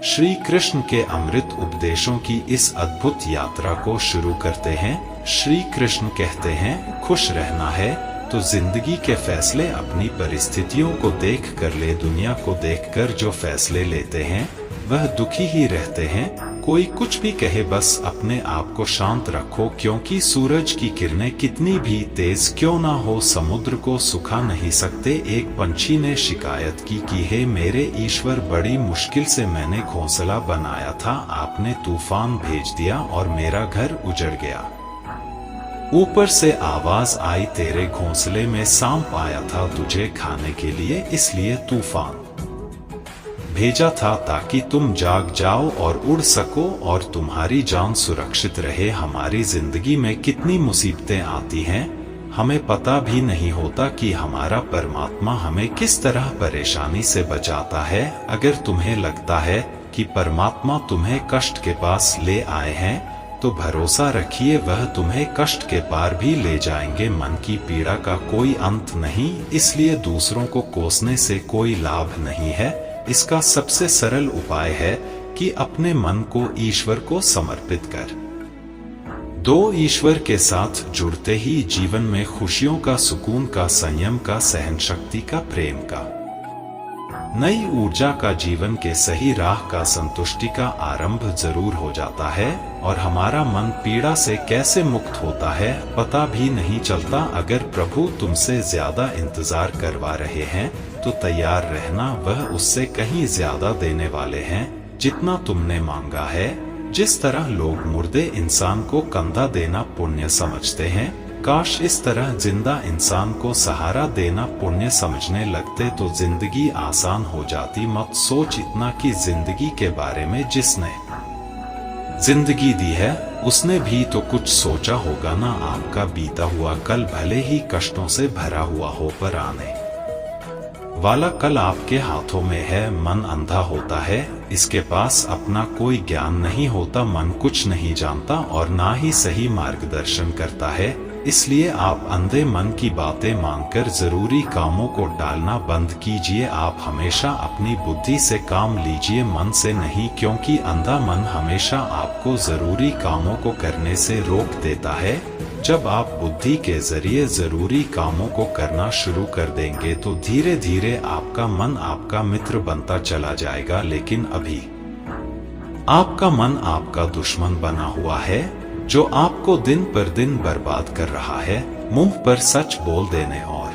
श्री कृष्ण के अमृत उपदेशों की इस अद्भुत यात्रा को शुरू करते हैं। श्री कृष्ण कहते हैं, खुश रहना है तो जिंदगी के फैसले अपनी परिस्थितियों को देख कर ले। दुनिया को देखकर जो फैसले लेते हैं वह दुखी ही रहते हैं। कोई कुछ भी कहे, बस अपने आप को शांत रखो, क्योंकि सूरज की किरणें कितनी भी तेज क्यों ना हो, समुद्र को सुखा नहीं सकते। एक पंछी ने शिकायत की हे मेरे ईश्वर, बड़ी मुश्किल से मैंने घोंसला बनाया था, आपने तूफान भेज दिया और मेरा घर उजड़ गया। ऊपर से आवाज आई, तेरे घोंसले में सांप आया था तुझे खाने के लिए, इसलिए तूफान भेजा था ताकि तुम जाग जाओ और उड़ सको और तुम्हारी जान सुरक्षित रहे। हमारी जिंदगी में कितनी मुसीबतें आती हैं, हमें पता भी नहीं होता कि हमारा परमात्मा हमें किस तरह परेशानी से बचाता है। अगर तुम्हें लगता है कि परमात्मा तुम्हें कष्ट के पास ले आए हैं तो भरोसा रखिए, वह तुम्हें कष्ट के पार भी ले जाएंगे। मन की पीड़ा का कोई अंत नहीं, इसलिए दूसरों को कोसने से कोई लाभ नहीं है। इसका सबसे सरल उपाय है कि अपने मन को ईश्वर को समर्पित कर दो। ईश्वर के साथ जुड़ते ही जीवन में खुशियों का, सुकून का, संयम का, सहन शक्ति का, प्रेम का, नई ऊर्जा का, जीवन के सही राह का, संतुष्टि का आरंभ जरूर हो जाता है और हमारा मन पीड़ा से कैसे मुक्त होता है पता भी नहीं चलता। अगर प्रभु तुमसे ज्यादा इंतजार करवा रहे हैं तो तैयार रहना, वह उससे कहीं ज्यादा देने वाले हैं जितना तुमने मांगा है। जिस तरह लोग मुर्दे इंसान को कंधा देना पुण्य समझते हैं, काश इस तरह जिंदा इंसान को सहारा देना पुण्य समझने लगते तो जिंदगी आसान हो जाती। मत सोच इतना कि जिंदगी के बारे में जिसने जिंदगी दी है उसने भी तो कुछ सोचा होगा ना। आपका बीता हुआ कल भले ही कष्टों से भरा हुआ हो, पर आने वाला कल आपके हाथों में है। मन अंधा होता है, इसके पास अपना कोई ज्ञान नहीं होता। मन कुछ नहीं जानता और ना ही सही मार्गदर्शन करता है, इसलिए आप अंधे मन की बातें मानकर जरूरी कामों को टालना बंद कीजिए। आप हमेशा अपनी बुद्धि से काम लीजिए, मन से नहीं, क्योंकि अंधा मन हमेशा आपको जरूरी कामों को करने से रोक देता है। जब आप बुद्धि के जरिए जरूरी कामों को करना शुरू कर देंगे तो धीरे धीरे आपका मन आपका मित्र बनता चला जाएगा। लेकिन अभी आपका मन आपका दुश्मन बना हुआ है, जो आपको दिन पर दिन बर्बाद कर रहा है। मुंह पर सच बोल देने और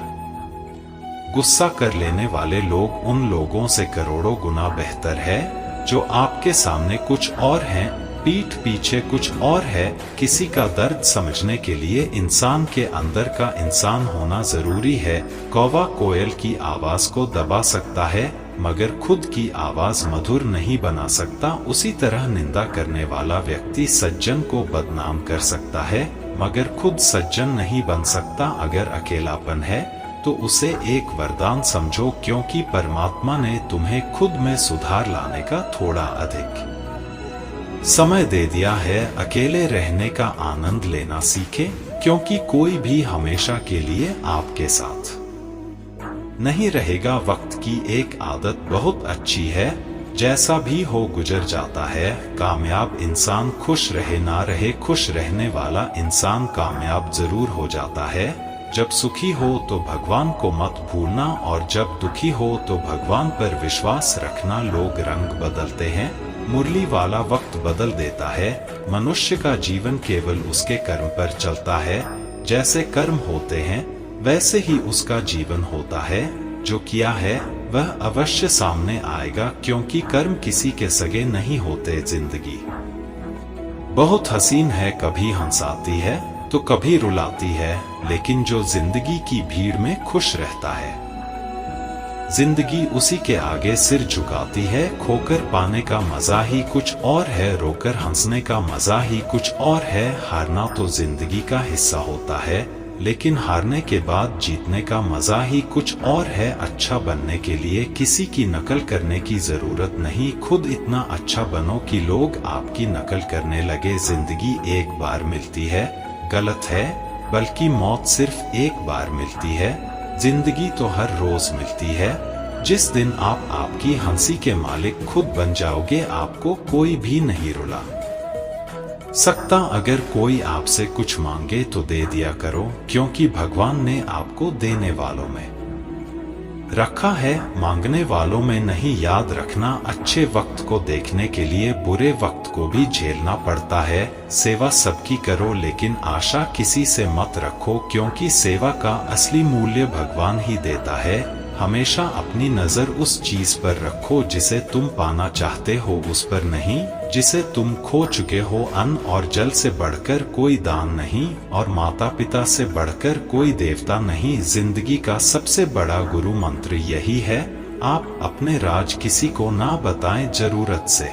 गुस्सा कर लेने वाले लोग उन लोगों से करोड़ों गुना बेहतर है जो आपके सामने कुछ और हैं, पीठ पीछे कुछ और है। किसी का दर्द समझने के लिए इंसान के अंदर का इंसान होना जरूरी है। कौवा कोयल की आवाज को दबा सकता है मगर खुद की आवाज मधुर नहीं बना सकता। उसी तरह निंदा करने वाला व्यक्ति सज्जन को बदनाम कर सकता है मगर खुद सज्जन नहीं बन सकता। अगर अकेलापन है तो उसे एक वरदान समझो, क्योंकि परमात्मा ने तुम्हें खुद में सुधार लाने का थोड़ा अधिक समय दे दिया है। अकेले रहने का आनंद लेना सीखें, क्योंकि कोई भी हमेशा के लिए आपके साथ नहीं रहेगा। वक्त की एक आदत बहुत अच्छी है, जैसा भी हो गुजर जाता है। कामयाब इंसान खुश रहे ना रहे, खुश रहने वाला इंसान कामयाब जरूर हो जाता है। जब सुखी हो तो भगवान को मत भूलना और जब दुखी हो तो भगवान पर विश्वास रखना। लोग रंग बदलते हैं, मुरली वाला वक्त बदल देता है। मनुष्य का जीवन केवल उसके कर्म पर चलता है, जैसे कर्म होते हैं वैसे ही उसका जीवन होता है। जो किया है वह अवश्य सामने आएगा, क्योंकि कर्म किसी के सगे नहीं होते। जिंदगी बहुत हसीन है, कभी हंसाती है तो कभी रुलाती है, लेकिन जो जिंदगी की भीड़ में खुश रहता है जिंदगी उसी के आगे सिर झुकाती है। खोकर पाने का मजा ही कुछ और है, रोकर हंसने का मजा ही कुछ और है। हारना तो जिंदगी का हिस्सा होता है, लेकिन हारने के बाद जीतने का मजा ही कुछ और है। अच्छा बनने के लिए किसी की नकल करने की जरूरत नहीं, खुद इतना अच्छा बनो कि लोग आपकी नकल करने लगे। जिंदगी एक बार मिलती है, गलत है, बल्कि मौत सिर्फ एक बार मिलती है। जिंदगी तो हर रोज मिलती है, जिस दिन आप आपकी हंसी के मालिक खुद बन जाओगे, आपको कोई भी नहीं रुला सकता। अगर कोई आपसे कुछ मांगे तो दे दिया करो, क्योंकि भगवान ने आपको देने वालों में रखा है, मांगने वालों में नहीं। याद रखना, अच्छे वक्त को देखने के लिए बुरे वक्त को भी झेलना पड़ता है। सेवा सबकी करो, लेकिन आशा किसी से मत रखो, क्योंकि सेवा का असली मूल्य भगवान ही देता है। हमेशा अपनी नजर उस चीज पर रखो जिसे तुम पाना चाहते हो, उस पर नहीं जिसे तुम खो चुके हो। अन्न और जल से बढ़कर कोई दान नहीं, और माता पिता से बढ़कर कोई देवता नहीं। जिंदगी का सबसे बड़ा गुरु मंत्र यही है, आप अपने राज किसी को ना बताएं। जरूरत से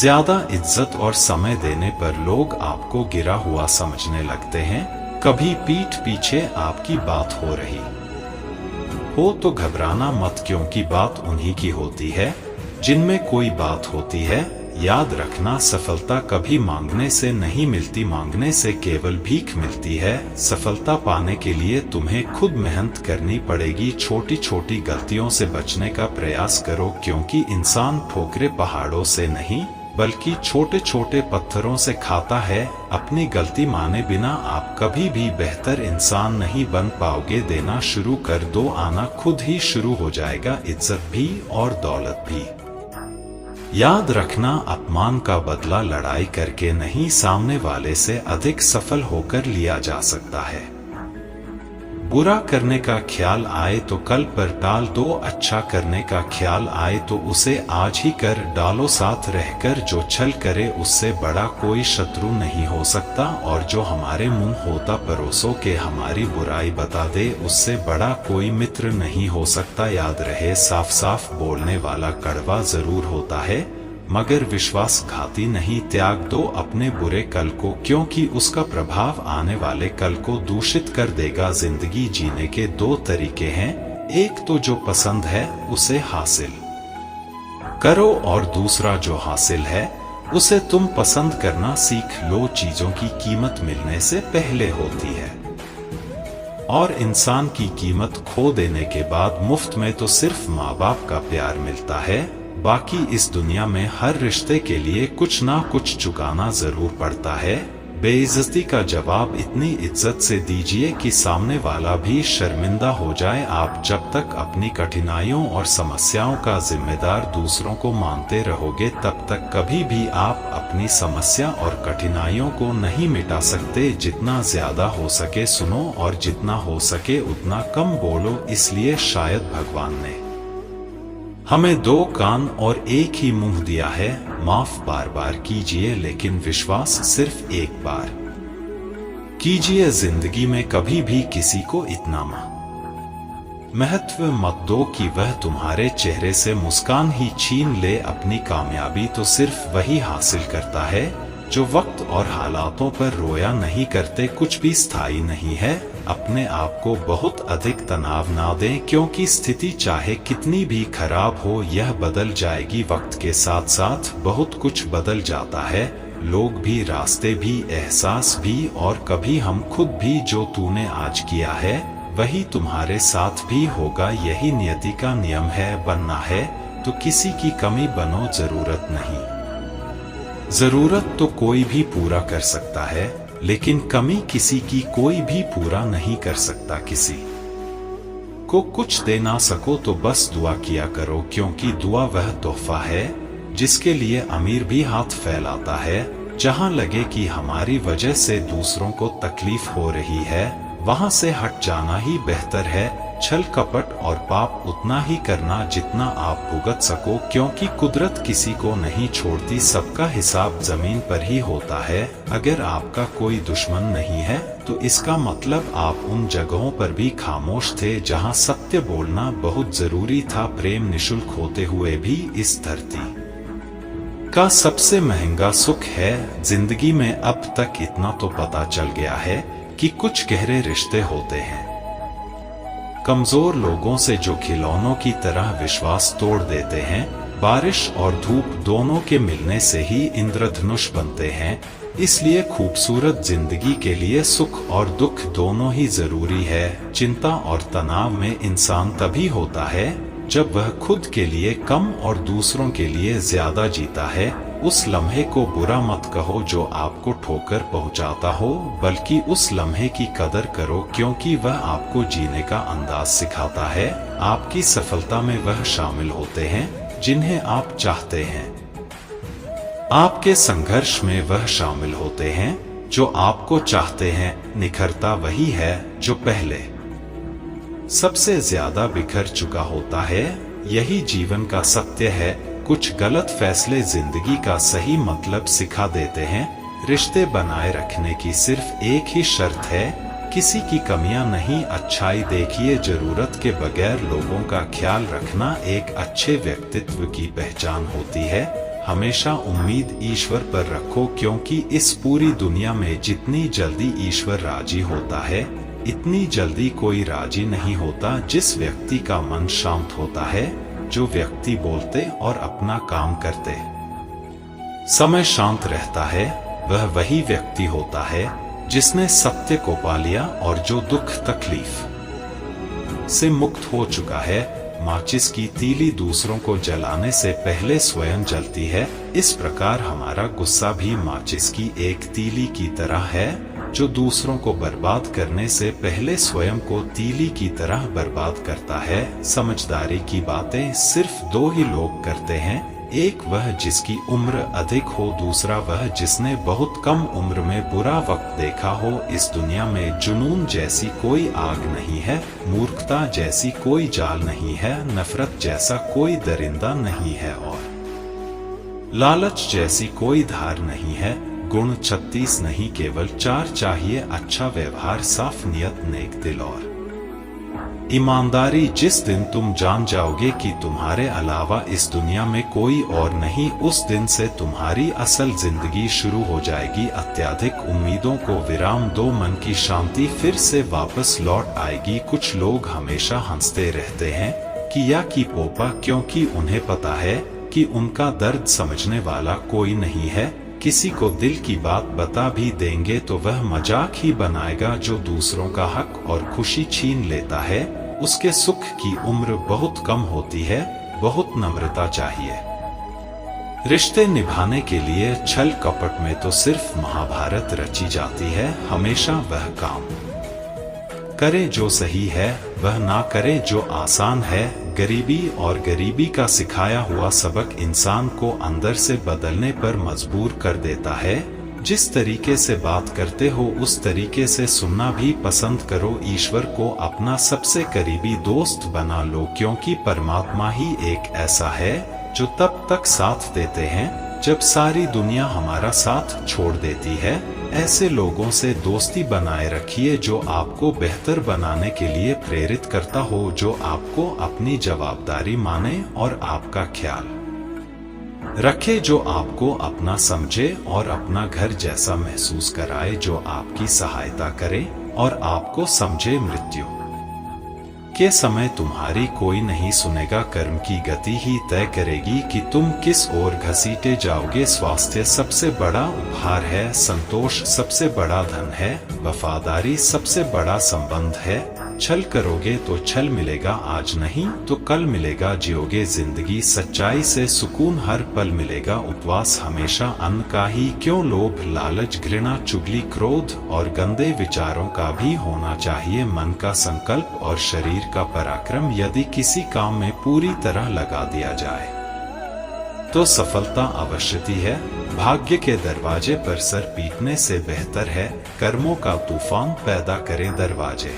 ज्यादा इज्जत और समय देने पर लोग आपको गिरा हुआ समझने लगते हैं। कभी पीठ पीछे आपकी बात हो रही हो तो घबराना मत, क्योंकि बात उन्हीं की होती है जिनमें कोई बात होती है। याद रखना, सफलता कभी मांगने से नहीं मिलती, मांगने से केवल भीख मिलती है। सफलता पाने के लिए तुम्हें खुद मेहनत करनी पड़ेगी। छोटी छोटी गलतियों से बचने का प्रयास करो, क्योंकि इंसान ठोकरे पहाड़ों से नहीं बल्कि छोटे छोटे पत्थरों से खाता है। अपनी गलती माने बिना आप कभी भी बेहतर इंसान नहीं बन पाओगे। देना शुरू कर दो, आना खुद ही शुरू हो जाएगा, इज्जत भी और दौलत भी। याद रखना, अपमान का बदला लड़ाई करके नहीं, सामने वाले से अधिक सफल होकर लिया जा सकता है। बुरा करने का ख्याल आए तो कल पर टाल दो, अच्छा करने का ख्याल आए तो उसे आज ही कर डालो। साथ रहकर जो छल करे उससे बड़ा कोई शत्रु नहीं हो सकता, और जो हमारे मुंह होता परोसों के हमारी बुराई बता दे, उससे बड़ा कोई मित्र नहीं हो सकता। याद रहे, साफ साफ बोलने वाला कड़वा जरूर होता है, मगर विश्वासघाती नहीं। त्याग दो अपने बुरे कल को, क्योंकि उसका प्रभाव आने वाले कल को दूषित कर देगा। जिंदगी जीने के दो तरीके हैं, एक तो जो पसंद है उसे हासिल करो, और दूसरा जो हासिल है उसे तुम पसंद करना सीख लो। चीजों की कीमत मिलने से पहले होती है, और इंसान की कीमत खो देने के बाद। मुफ्त में तो सिर्फ माँ बाप का प्यार मिलता है, बाकी इस दुनिया में हर रिश्ते के लिए कुछ ना कुछ चुकाना जरूर पड़ता है। बेइज्जती का जवाब इतनी इज्जत से दीजिए कि सामने वाला भी शर्मिंदा हो जाए। आप जब तक अपनी कठिनाइयों और समस्याओं का जिम्मेदार दूसरों को मानते रहोगे, तब तक कभी भी आप अपनी समस्या और कठिनाइयों को नहीं मिटा सकते। जितना ज्यादा हो सके सुनो, और जितना हो सके उतना कम बोलो। इसलिए शायद भगवान ने हमें दो कान और एक ही मुंह दिया है। माफ बार बार कीजिए, लेकिन विश्वास सिर्फ एक बार कीजिए। जिंदगी में कभी भी किसी को इतना महत्व मत दो कि वह तुम्हारे चेहरे से मुस्कान ही छीन ले। अपनी कामयाबी तो सिर्फ वही हासिल करता है जो वक्त और हालातों पर रोया नहीं करते। कुछ भी स्थायी नहीं है। अपने आप को बहुत अधिक तनाव ना दें, क्योंकि स्थिति चाहे कितनी भी खराब हो, यह बदल जाएगी। वक्त के साथ साथ बहुत कुछ बदल जाता है, लोग भी, रास्ते भी, एहसास भी, और कभी हम खुद भी। जो तूने आज किया है वही तुम्हारे साथ भी होगा, यही नियति का नियम है। बनना है तो किसी की कमी बनो, जरूरत नहीं। जरूरत तो कोई भी पूरा कर सकता है, लेकिन कमी किसी की कोई भी पूरा नहीं कर सकता। किसी को कुछ दे ना सको तो बस दुआ किया करो, क्योंकि दुआ वह तोहफा है जिसके लिए अमीर भी हाथ फैलाता है। जहां लगे कि हमारी वजह से दूसरों को तकलीफ हो रही है, वहां से हट जाना ही बेहतर है। छल कपट और पाप उतना ही करना जितना आप भुगत सको, क्योंकि कुदरत किसी को नहीं छोड़ती। सबका हिसाब जमीन पर ही होता है। अगर आपका कोई दुश्मन नहीं है तो इसका मतलब आप उन जगहों पर भी खामोश थे जहां सत्य बोलना बहुत जरूरी था। प्रेम निशुल्क होते हुए भी इस धरती का सबसे महंगा सुख है। जिंदगी में अब तक इतना तो पता चल गया है कि कुछ गहरे रिश्ते होते हैं कमजोर लोगों से, जो खिलौनों की तरह विश्वास तोड़ देते हैं। बारिश और धूप दोनों के मिलने से ही इंद्रधनुष बनते हैं। इसलिए खूबसूरत जिंदगी के लिए सुख और दुख दोनों ही जरूरी है। चिंता और तनाव में इंसान तभी होता है जब वह खुद के लिए कम और दूसरों के लिए ज्यादा जीता है, उस लम्हे को बुरा मत कहो जो आपको ठोकर पहुंचाता हो, बल्कि उस लम्हे की कदर करो क्योंकि वह आपको जीने का अंदाज सिखाता है। आपकी सफलता में वह शामिल होते हैं जिन्हें आप चाहते हैं। आपके संघर्ष में वह शामिल होते हैं जो आपको चाहते हैं। निखरता वही है जो पहले सबसे ज्यादा बिखर चुका होता है। यही जीवन का सत्य है। कुछ गलत फैसले जिंदगी का सही मतलब सिखा देते हैं। रिश्ते बनाए रखने की सिर्फ एक ही शर्त है, किसी की कमियां नहीं, अच्छाई देखिए। जरूरत के बगैर लोगों का ख्याल रखना एक अच्छे व्यक्तित्व की पहचान होती है। हमेशा उम्मीद ईश्वर पर रखो क्योंकि इस पूरी दुनिया में जितनी जल्दी ईश्वर राजी होता है, इतनी जल्दी कोई राजी नहीं होता। जिस व्यक्ति का मन शांत होता है, जो व्यक्ति बोलते और अपना काम करते समय शांत रहता है, वह वही व्यक्ति होता है जिसने सत्य को पा लिया और जो दुख तकलीफ से मुक्त हो चुका है। माचिस की तीली दूसरों को जलाने से पहले स्वयं जलती है। इस प्रकार हमारा गुस्सा भी माचिस की एक तीली की तरह है जो दूसरों को बर्बाद करने से पहले स्वयं को तीली की तरह बर्बाद करता है। समझदारी की बातें सिर्फ दो ही लोग करते हैं, एक वह जिसकी उम्र अधिक हो, दूसरा वह जिसने बहुत कम उम्र में बुरा वक्त देखा हो। इस दुनिया में जुनून जैसी कोई आग नहीं है, मूर्खता जैसी कोई जाल नहीं है, नफरत जैसा कोई दरिंदा नहीं है और लालच जैसी कोई धार नहीं है। गुण 36 नहीं, केवल 4 चाहिए, अच्छा व्यवहार, साफ नियत, नेक दिल और ईमानदारी। जिस दिन तुम जान जाओगे कि तुम्हारे अलावा इस दुनिया में कोई और नहीं, उस दिन से तुम्हारी असल जिंदगी शुरू हो जाएगी। अत्यधिक उम्मीदों को विराम दो, मन की शांति फिर से वापस लौट आएगी। कुछ लोग हमेशा हंसते रहते हैं किया की पोपा, क्योंकि उन्हें पता है कि उनका दर्द समझने वाला कोई नहीं है। किसी को दिल की बात बता भी देंगे तो वह मजाक ही बनाएगा। जो दूसरों का हक और खुशी छीन लेता है, उसके सुख की उम्र बहुत कम होती है। बहुत नम्रता चाहिए। रिश्ते निभाने के लिए छल कपट में तो सिर्फ महाभारत रची जाती है। हमेशा वह काम करे जो सही है, वह ना करे जो आसान है। गरीबी और गरीबी का सिखाया हुआ सबक इंसान को अंदर से बदलने पर मजबूर कर देता है। जिस तरीके से बात करते हो उस तरीके से सुनना भी पसंद करो। ईश्वर को अपना सबसे करीबी दोस्त बना लो, क्योंकि परमात्मा ही एक ऐसा है जो तब तक साथ देते हैं जब सारी दुनिया हमारा साथ छोड़ देती है। ऐसे लोगों से दोस्ती बनाए रखिए जो आपको बेहतर बनाने के लिए प्रेरित करता हो, जो आपको अपनी जवाबदारी माने और आपका ख्याल रखे, जो आपको अपना समझे और अपना घर जैसा महसूस कराए, जो आपकी सहायता करे और आपको समझे। मृत्यु के समय तुम्हारी कोई नहीं सुनेगा। कर्म की गति ही तय करेगी कि तुम किस ओर घसीटे जाओगे। स्वास्थ्य सबसे बड़ा उपहार है, संतोष सबसे बड़ा धन है, वफादारी सबसे बड़ा संबंध है। छल करोगे तो छल मिलेगा, आज नहीं तो कल मिलेगा। जियोगे जिंदगी सच्चाई से, सुकून हर पल मिलेगा। उपवास हमेशा अन्न का ही क्यों, लोभ, लालच, घृणा, चुगली, क्रोध और गंदे विचारों का भी होना चाहिए। मन का संकल्प और शरीर का पराक्रम यदि किसी काम में पूरी तरह लगा दिया जाए तो सफलता अवश्यती है। भाग्य के दरवाजे पर सर पीटने से बेहतर है कर्मों का तूफान पैदा करें दरवाजे।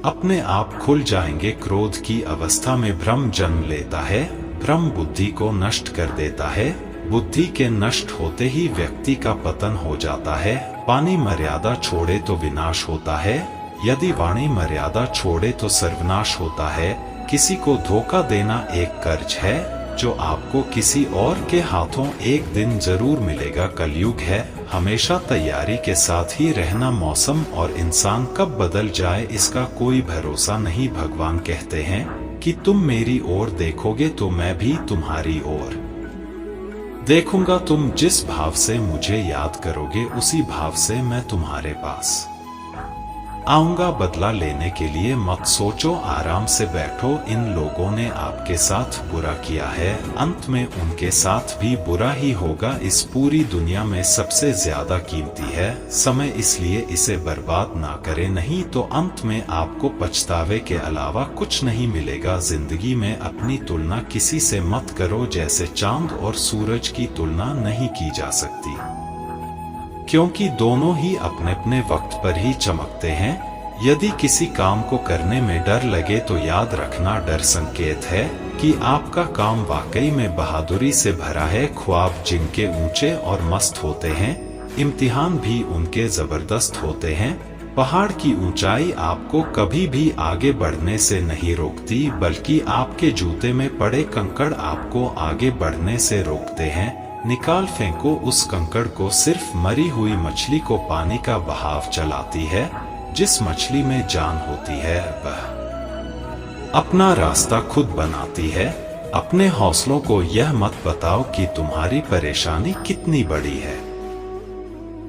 अपने आप खुल जाएंगे। क्रोध की अवस्था में भ्रम जन्म लेता है। भ्रम बुद्धि को नष्ट कर देता है। बुद्धि के नष्ट होते ही व्यक्ति का पतन हो जाता है। पानी मर्यादा छोड़े तो विनाश होता है, यदि वाणी मर्यादा छोड़े तो सर्वनाश होता है। किसी को धोखा देना एक कर्ज है जो आपको किसी और के हाथों एक दिन जरूर मिलेगा। कलयुग है, हमेशा तैयारी के साथ ही रहना। मौसम और इंसान कब बदल जाए इसका कोई भरोसा नहीं। भगवान कहते हैं कि तुम मेरी ओर देखोगे तो मैं भी तुम्हारी ओर देखूंगा। तुम जिस भाव से मुझे याद करोगे उसी भाव से मैं तुम्हारे पास आऊंगा बदला लेने के लिए मत सोचो, आराम से बैठो। इन लोगों ने आपके साथ बुरा किया है, अंत में उनके साथ भी बुरा ही होगा। इस पूरी दुनिया में सबसे ज्यादा कीमती है समय, इसलिए इसे बर्बाद ना करें, नहीं तो अंत में आपको पछतावे के अलावा कुछ नहीं मिलेगा। जिंदगी में अपनी तुलना किसी से मत करो, जैसे चांद और सूरज की तुलना नहीं की जा सकती, क्योंकि दोनों ही अपने अपने वक्त पर ही चमकते हैं। यदि किसी काम को करने में डर लगे तो याद रखना, डर संकेत है कि आपका काम वाकई में बहादुरी से भरा है। ख्वाब जिनके ऊंचे और मस्त होते हैं, इम्तिहान भी उनके जबरदस्त होते हैं। पहाड़ की ऊंचाई आपको कभी भी आगे बढ़ने से नहीं रोकती, बल्कि आपके जूते में पड़े कंकड़ आपको आगे बढ़ने से रोकते हैं। निकाल फेंको उस कंकड़ को, सिर्फ मरी हुई मछली को पानी का बहाव चलाती है। जिस मछली में जान होती है वह अपना रास्ता खुद बनाती है। अपने हौसलों को यह मत बताओ कि तुम्हारी परेशानी कितनी बड़ी है,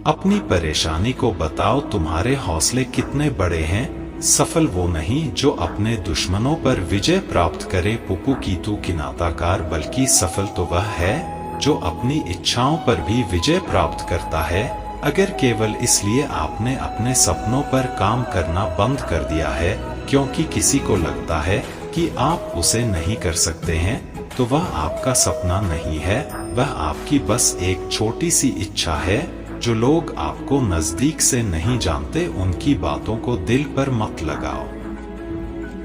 अपनी परेशानी को बताओ तुम्हारे हौसले कितने बड़े हैं। सफल वो नहीं जो अपने दुश्मनों पर विजय प्राप्त करे, पुप्पू कीतू किनाताकार, बल्कि सफल तो वह है जो अपनी इच्छाओं पर भी विजय प्राप्त करता है। अगर केवल इसलिए आपने अपने सपनों पर काम करना बंद कर दिया है क्योंकि किसी को लगता है कि आप उसे नहीं कर सकते हैं, तो वह आपका सपना नहीं है, वह आपकी बस एक छोटी सी इच्छा है। जो लोग आपको नजदीक से नहीं जानते, उनकी बातों को दिल पर मत लगाओ।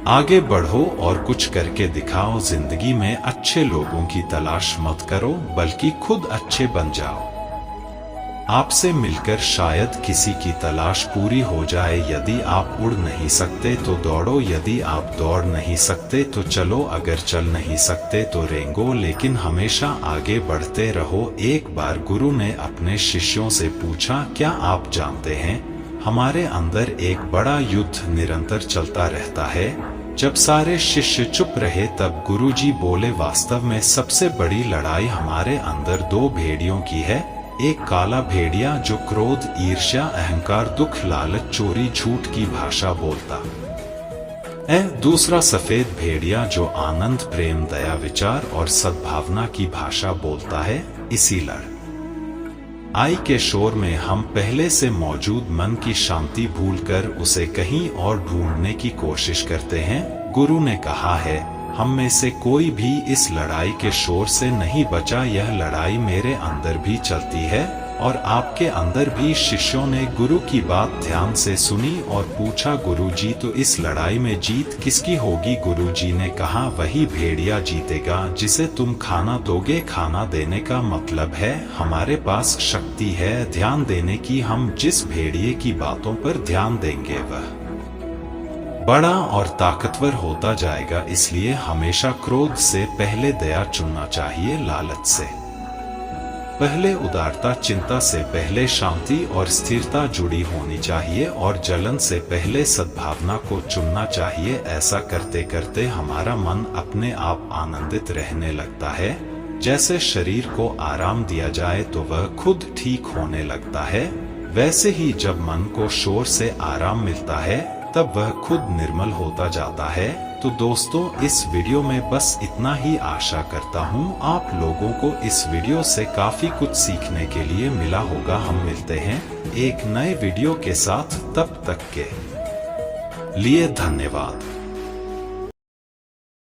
आगे बढ़ो और कुछ करके दिखाओ। जिंदगी में अच्छे लोगों की तलाश मत करो, बल्कि खुद अच्छे बन जाओ। आपसे मिलकर शायद किसी की तलाश पूरी हो जाए। यदि आप उड़ नहीं सकते तो दौड़ो, यदि आप दौड़ नहीं सकते तो चलो, अगर चल नहीं सकते तो रेंगो, लेकिन हमेशा आगे बढ़ते रहो। एक बार गुरु ने अपने शिष्यों से पूछा, क्या आप जानते हैं हमारे अंदर एक बड़ा युद्ध निरंतर चलता रहता है। जब सारे शिष्य चुप रहे तब गुरुजी बोले, वास्तव में सबसे बड़ी लड़ाई हमारे अंदर दो भेड़ियों की है। एक काला भेड़िया जो क्रोध, ईर्ष्या, अहंकार, दुख, लालच, चोरी, झूठ की भाषा बोलता है। दूसरा सफेद भेड़िया जो आनंद, प्रेम, दया, विचार और सद्भावना की भाषा बोलता है। इसी लड़ाई के शोर में हम पहले से मौजूद मन की शांति भूलकर उसे कहीं और ढूंढने की कोशिश करते हैं। गुरु ने कहा है, हम में से कोई भी इस लड़ाई के शोर से नहीं बचा। यह लड़ाई मेरे अंदर भी चलती है और आपके अंदर भी। शिष्यों ने गुरु की बात ध्यान से सुनी और पूछा, गुरुजी तो इस लड़ाई में जीत किसकी होगी? गुरुजी ने कहा, वही भेड़िया जीतेगा जिसे तुम खाना दोगे। खाना देने का मतलब है हमारे पास शक्ति है ध्यान देने की। हम जिस भेड़िए की बातों पर ध्यान देंगे वह बड़ा और ताकतवर होता जाएगा। इसलिए हमेशा क्रोध से पहले दया चुनना चाहिए, लालच से पहले उदारता, चिंता से पहले शांति और स्थिरता जुड़ी होनी चाहिए और जलन से पहले सद्भावना को चुनना चाहिए। ऐसा करते करते हमारा मन अपने आप आनंदित रहने लगता है। जैसे शरीर को आराम दिया जाए तो वह खुद ठीक होने लगता है, वैसे ही जब मन को शोर से आराम मिलता है तब वह खुद निर्मल होता जाता है। तो दोस्तों, इस वीडियो में बस इतना ही। आशा करता हूँ आप लोगों को इस वीडियो से काफी कुछ सीखने के लिए मिला होगा। हम मिलते हैं एक नए वीडियो के साथ, तब तक के लिए धन्यवाद।